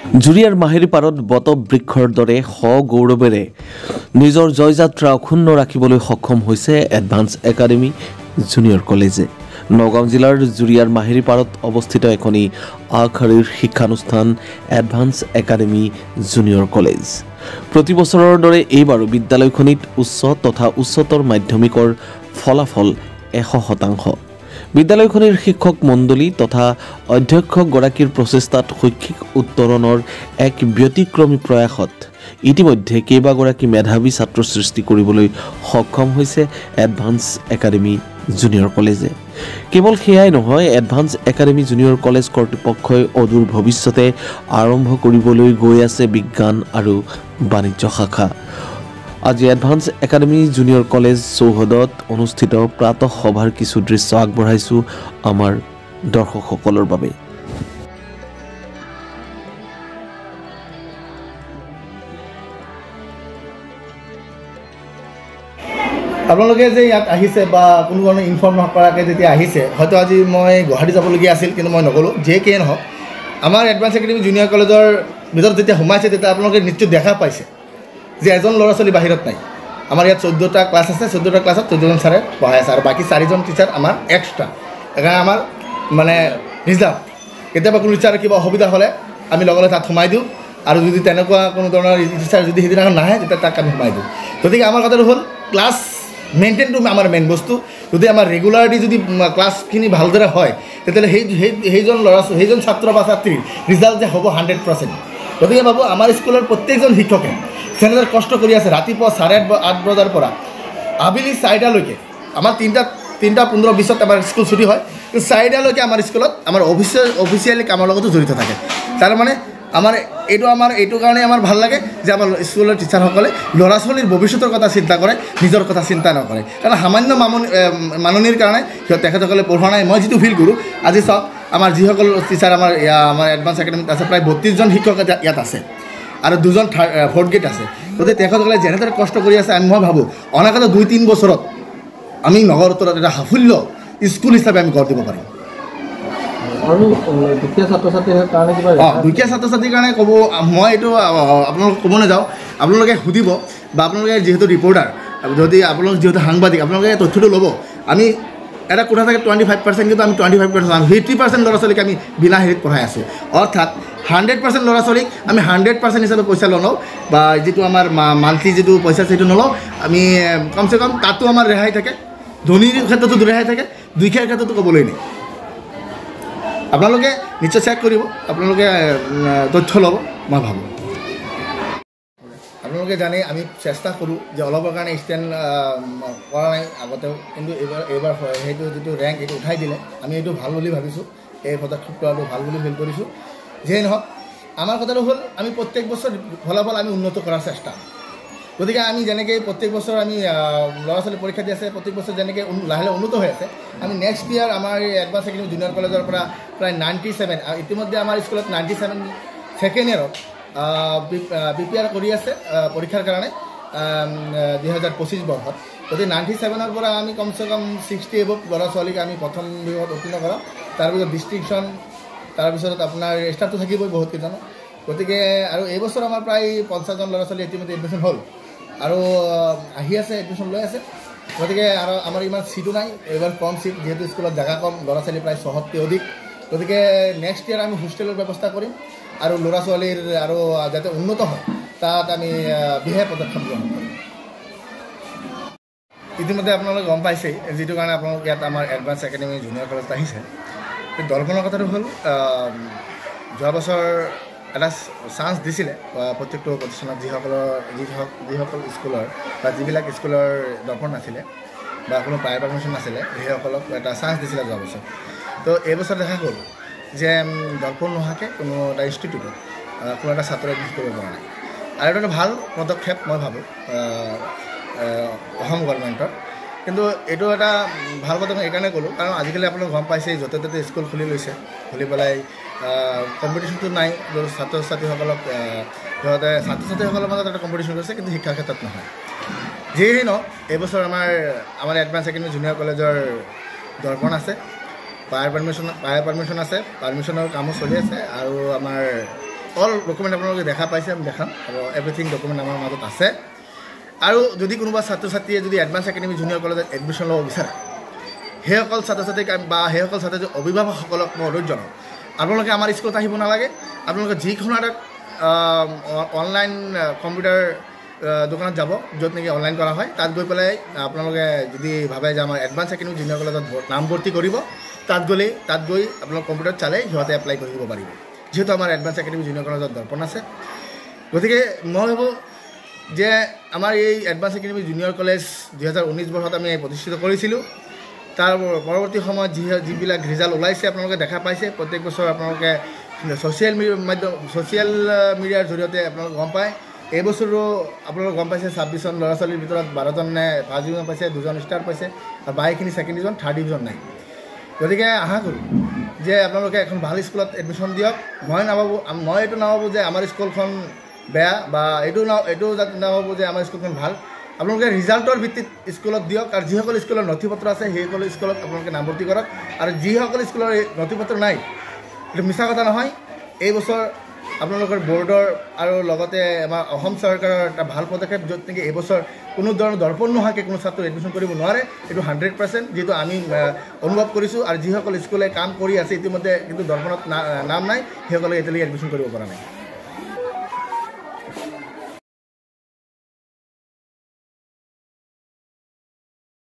জুৰিয়াৰ মাহিৰী পাৰত বটবৃক্ষৰ দৰে সগৌৰৱেৰে নিজৰ জয়যাত্ৰা অক্ষুণ্ণ ৰাখিবলৈ সক্ষম হৈছে এডভান্স একাডেমী জুনিয়ৰ কলেজে। নগাঁও জিলাৰ জুৰিয়াৰ মাহিৰী পাৰত অৱস্থিত এখনি আগশাৰীৰ শিক্ষানুষ্ঠান এডভান্স একাডেমী জুনিয়ৰ কলেজ। প্ৰতি বছৰৰ দৰে এইবাৰো বিদ্যালয়খনিত উচ্চ তথা উচ্চতৰ মাধ্যমিকৰ ফলাফল 100%। বিদ্যালয়খনিৰ শিক্ষক মণ্ডলী তথা অধ্যক্ষগৰাকীৰ প্ৰচেষ্টাত শৈক্ষিক উত্তৰণৰ এক ব্যতিক্ৰমী প্ৰয়াসত ইতিমধ্যে কেইবাগৰাকী মেধাৱী ছাত্ৰ সৃষ্টি কৰিবলৈ সক্ষম হৈছে এডভান্স একাডেমী জুনিয়ৰ কলেজে। কেৱল সেয়াই নহয়, এডভান্স একাডেমী জুনিয়ৰ কলেজ কৰ্তৃপক্ষই অদূৰ ভৱিষ্যতে আৰম্ভ কৰিবলৈ গৈ আছে বিজ্ঞান আৰু বাণিজ্য শাখা। আজি এডভান্স একাডেমী জুনিয়ৰ কলেজ চৌহদত অনুষ্ঠিত প্ৰাতঃ সভাৰ কিছু দৃশ্য আগবঢ়াইছোঁ আমাৰ দৰ্শকসকলৰ বাবে। আপোনালোকে যে ইয়াত আহিছে বা কোনো ধৰণে ইনফৰ্ম নকৰাকৈ যেতিয়া আহিছে, হয়তো আজি মই গুৱাহাটী যাবলগীয়া আছিল কিন্তু মই নগ'লোঁ। যিয়ে কিয়ে নহওক, আমাৰ এডভান্স একাডেমী জুনিয়ৰ কলেজৰ ভিতৰত যেতিয়া সোমাইছে তেতিয়া আপোনালোকে নিশ্চয় দেখা পাইছে যে এজন ল'ৰা ছোৱালী বাহিৰত নাই। আমাৰ ইয়াত 14টা ক্লাছ আছে, 14টা ক্লাছত 14জন ছাৰে পঢ়াই আছে আৰু বাকী 4জন টিচাৰ আমাৰ এক্সট্ৰা। সেইকাৰণে আমাৰ মানে ৰিজাৰ্ভ। কেতিয়াবা কোনো টিচাৰৰ কিবা অসুবিধা হ'লে আমি লগে লগে তাত সোমাই দিওঁ, আৰু যদি তেনেকুৱা কোনো ধৰণৰ টিচাৰ যদি সেইদিনাখন নাহে তেতিয়া তাক আমি সোমাই দিওঁ। গতিকে আমাৰ কথাটো হ'ল ক্লাছ মেইনটেইনটো আমাৰ মেইন বস্তু। যদি আমাৰ ৰেগুলাৰলি যদি ক্লাছখিনি ভালদৰে হয় তেতিয়াহ'লে সেইজন ছাত্ৰ বা ছাত্ৰীৰ ৰিজাল্ট যে হ'ব 100%। গতিকে ভাবোঁ আমাৰ স্কুলৰ প্ৰত্যেকজন শিক্ষকে যেনেদৰে কষ্ট কৰি আছে ৰাতিপুৱা 8:30 বজাৰ পৰা আবেলি 4টালৈকে। আমাৰ 3:15-20 আমাৰ স্কুল ছুটি হয়, কিন্তু 4টালৈকে আমাৰ স্কুলত আমাৰ অফিচিয়েলি কামৰ লগতো জড়িত থাকে। তাৰমানে আমাৰ এইটো কাৰণে আমাৰ ভাল লাগে যে আমাৰ স্কুলৰ টিচাৰসকলে ল'ৰা ছোৱালীৰ ভৱিষ্যতৰ কথা চিন্তা কৰে, নিজৰ কথা চিন্তা নকৰে। কাৰণ সামান্য মাননিৰ কাৰণে তেখেতসকলে পঢ়োৱা নাই। মই যিটো ফিল কৰোঁ, আজি চাওক আমাৰ যিসকল টিচাৰ আমাৰ এডভান্স একাডেমীত আছে, প্ৰায় 32জন শিক্ষক ইয়াত আছে আৰু 2জন ফ'ৰ্থ গ্ৰেড আছে। গতিকে তেখেতসকলে যেনেদৰে কষ্ট কৰি আছে, মই ভাবোঁ অনাগত 2-3 বছৰত আমি নগৰ উত্তৰত এটা সাফল্য স্কুল হিচাপে আমি গঢ় দিব পাৰিম। আৰু দুখীয়া ছাত্ৰ ছাত্ৰীৰ কাৰণে কিবা দুখীয়া ছাত্ৰ ছাত্ৰীৰ কাৰণে ক'ব, মই এইটো আপোনালোকক ক'ব নাযাওঁ। আপোনালোকে সুধিব বা আপোনালোকে যিহেতু ৰিপৰ্টাৰ, যদি আপোনালোক যিহেতু সাংবাদিক, আপোনালোকে তথ্যটো ল'ব। আমি এটা কোঠা থাকে 25%, কিন্তু আমি 25% 80% ল'ৰা ছোৱালীক আমি বিনা হেৰিত পঢ়াই আছোঁ। অৰ্থাৎ 100% ল'ৰা ছোৱালীক আমি 100% হিচাপে পইচা নলওঁ, বা যিটো আমাৰ মান্থলি যিটো পইচা সেইটো নলওঁ। আমি কমচে কম তাতো আমাৰ ৰেহাই থাকে, ধনীৰ ক্ষেত্ৰতো ৰেহাই থাকে, দুখীয়াৰ ক্ষেত্ৰতো ক'বলৈ নাই। আপোনালোকে নিশ্চয় চেক কৰিব, আপোনালোকে তথ্য ল'ব, মই ভাবোঁ। আপোনালোকে জানে আমি চেষ্টা কৰোঁ যে অলপৰ কাৰণে ষ্টেণ্ড কৰা নাই আগতেও, কিন্তু এইবাৰ সেইটো যিটো ৰেংক এইটো উঠাই দিলে, আমি এইটো ভাল বুলি ভাবিছোঁ। এই পদক্ষেপটো আৰু ভাল বুলি ফিল কৰিছোঁ। যিয়ে নহওক, আমাৰ কথাটো হ'ল আমি প্ৰত্যেক বছৰ ফলাফল আমি উন্নত কৰাৰ চেষ্টা। গতিকে আমি যেনেকৈ প্ৰত্যেক বছৰ আমি ল'ৰা ছোৱালী পৰীক্ষা দি আছে, প্ৰত্যেক বছৰ যেনেকৈ লাহে লাহে উন্নত হৈ আছে, আমি নেক্সট ইয়াৰ আমাৰ এই এডভান্স একাডেমী জুনিয়ৰ কলেজৰ পৰা প্ৰায় 97, ইতিমধ্যে আমাৰ স্কুলত 97 ছেকেণ্ড ইয়াৰত প্ৰিপেয়াৰ কৰি আছে পৰীক্ষাৰ কাৰণে 2025 বৰ্ষত। গতিকে 97ৰ পৰা আমি কমচে কম 60 এবভ ল'ৰা ছোৱালীক আমি প্ৰথম বিভাগত উত্তীৰ্ণ কৰাম। তাৰপিছত ডিষ্টিংশ্যন, তাৰপিছত আপোনাৰ ষ্টাফটো থাকিবই বহুত কেইজন। গতিকে আৰু এইবছৰ আমাৰ প্ৰায় 50জন ল'ৰা ছোৱালী ইতিমধ্যে এডমিশ্যন হ'ল আৰু আহি আছে, এডমিশ্যন লৈ আছে। গতিকে আৰু আমাৰ ইমান ছিটো নাই, এইবাৰ কম ছিট, যিহেতু স্কুলত জেগা কম, ল'ৰা ছোৱালী প্ৰায় 100তকৈ অধিক। গতিকে নেক্সট ইয়াৰ আমি হোষ্টেলৰ ব্যৱস্থা কৰিম আৰু ল'ৰা ছোৱালীৰ আৰু যাতে উন্নত হয় তাত আমি বিশেষ পদক্ষেপ গ্ৰহণ কৰিম। ইতিমধ্যে আপোনালোকে গম পাইছেই যিটো কাৰণে আপোনালোকে ইয়াত আমাৰ এডভান্স একাডেমী জুনিয়ৰ কলেজত আহিছে। দৰ্শনৰ কথাটো হ'ল, যোৱা বছৰ এটা চান্স দিছিলে প্ৰত্যেকটো প্ৰতিষ্ঠানত, যিসকল স্কুলৰ বা যিবিলাক স্কুলৰ দৰ্পণ নাছিলে বা কোনো প্ৰায় পাৰ্মিশ্যন নাছিলে, সেইসকলক এটা চান্স দিছিলে যোৱা বছৰ। তো এইবছৰ দেখা গ'ল যে দৰ্পণ নোহোৱাকৈ কোনো এটা ইনষ্টিটিউটত কোনো এটা ছাত্ৰ এডমিট কৰিব পৰা নাই। আৰু এইটো এটা ভাল পদক্ষেপ মই ভাবোঁ অসম গভৰ্ণমেণ্টৰ। কিন্তু এইটো এটা ভাল কথা মই এইকাৰণে ক'লোঁ, কাৰণ আজিকালি আপোনালোকে গম পাইছে য'তে ত'তে স্কুল খুলি লৈছে, খুলি পেলাই কম্পিটিশ্যনটো নাই। ছাত্ৰ ছাত্ৰীসকলক সিহঁতে ছাত্ৰ ছাত্ৰীসকলৰ মাজত এটা কম্পিটিশ্যন কৰিছে, কিন্তু শিক্ষাৰ ক্ষেত্ৰত নহয়। যিয়েই নহওক, এইবছৰ আমাৰ এডভান্স একাডেমী জুনিয়ৰ কলেজৰ দৰ্পণ আছে, পাৰ্মিশ্যন আছে, পাৰ্মিশ্যনৰ কামো চলি আছে, আৰু আমাৰ অল ডকুমেণ্ট আপোনালোকে দেখা পাইছে, আমি দেখাম আৰু এভৰিথিং ডকুমেণ্ট আমাৰ মাজত আছে। আৰু যদি কোনোবা ছাত্ৰ ছাত্ৰীয়ে যদি এডভান্স একাডেমি জুনিয়ৰ কলেজত এডমিশ্যন ল'ব বিচাৰে, সেইসকল ছাত্ৰ ছাত্ৰীক বা সেইসকল ছাত্ৰ ছাত্ৰীৰ অভিভাৱকসকলক মই অনুৰোধ জনাওঁ, আপোনালোকে আমাৰ স্কুলত আহিব নালাগে। আপোনালোকে যিকোনো এটা অনলাইন কম্পিউটাৰ দোকানত যাব, য'ত নেকি অনলাইন কৰা হয়, তাত গৈ পেলাই আপোনালোকে যদি ভাবে যে আমাৰ এডভান্স একাডেমি জুনিয়ৰ কলেজত নামভৰ্তি কৰিব, তাত গৈ আপোনালোক কম্পিউটাৰত চালে সিহঁতে এপ্লাই কৰি দিব পাৰিব, যিহেতু আমাৰ এডভান্স একাডেমি জুনিয়ৰ কলেজত দৰ্পণ আছে। গতিকে মই ভাবোঁ যে আমাৰ এই এডভান্স একাডেমি জুনিয়ৰ কলেজ 2019 বৰ্ষত আমি প্ৰতিষ্ঠিত কৰিছিলোঁ। তাৰ পৰৱৰ্তী সময়ত যিবিলাক ৰিজাল্ট ওলাইছে আপোনালোকে দেখা পাইছে। প্ৰত্যেক বছৰ আপোনালোকে ছ'চিয়েল মিডিয়াৰ জৰিয়তে আপোনালোকে গম পায়। এই বছৰো আপোনালোকে গম পাইছে 26জন ল'ৰা ছোৱালীৰ ভিতৰত 12জনে ফাৰ্ষ্ট ডিভিজন পাইছে, 2জন ষ্টাৰ পাইছে আৰু বাকীখিনি ছেকেণ্ড ডিভিজন, থাৰ্ড ডিভিজন নাই। গতিকে আশা কৰোঁ যে আপোনালোকে এখন ভাল স্কুলত এডমিশ্যন দিয়ক। মই এইটো নাভাবোঁ যে আমাৰ স্কুলখন বেয়া বা এইটো নাভাবোঁ যে আমাৰ স্কুলখন ভাল। আপোনালোকে ৰিজাল্টৰ ভিত্তিত স্কুলত দিয়ক, আৰু যিসকল স্কুলৰ নথি পত্ৰ আছে সেইসকল স্কুলত আপোনালোকে নামভৰ্তি কৰক। আৰু যিসকল স্কুলৰ নথি পত্ৰ নাই, এইটো মিছা কথা নহয়। এই বছৰ আপোনালোকৰ বৰ্ডৰ আৰু লগতে আমাৰ অসম চৰকাৰৰ এটা ভাল পদক্ষেপ, য'ত নেকি এইবছৰ কোনো ধৰণৰ দৰ্পণ নোহোৱাকৈ কোনো ছাত্ৰ এডমিশ্যন কৰিব নোৱাৰে। এইটো 100%, যিহেতু আমি অনুভৱ কৰিছোঁ। আৰু যিসকল স্কুলে কাম কৰি আছে ইতিমধ্যে কিন্তু দৰ্পণত নাম নাই, সেইসকলে এতিয়ালৈকে এডমিশ্যন কৰিব পৰা নাই।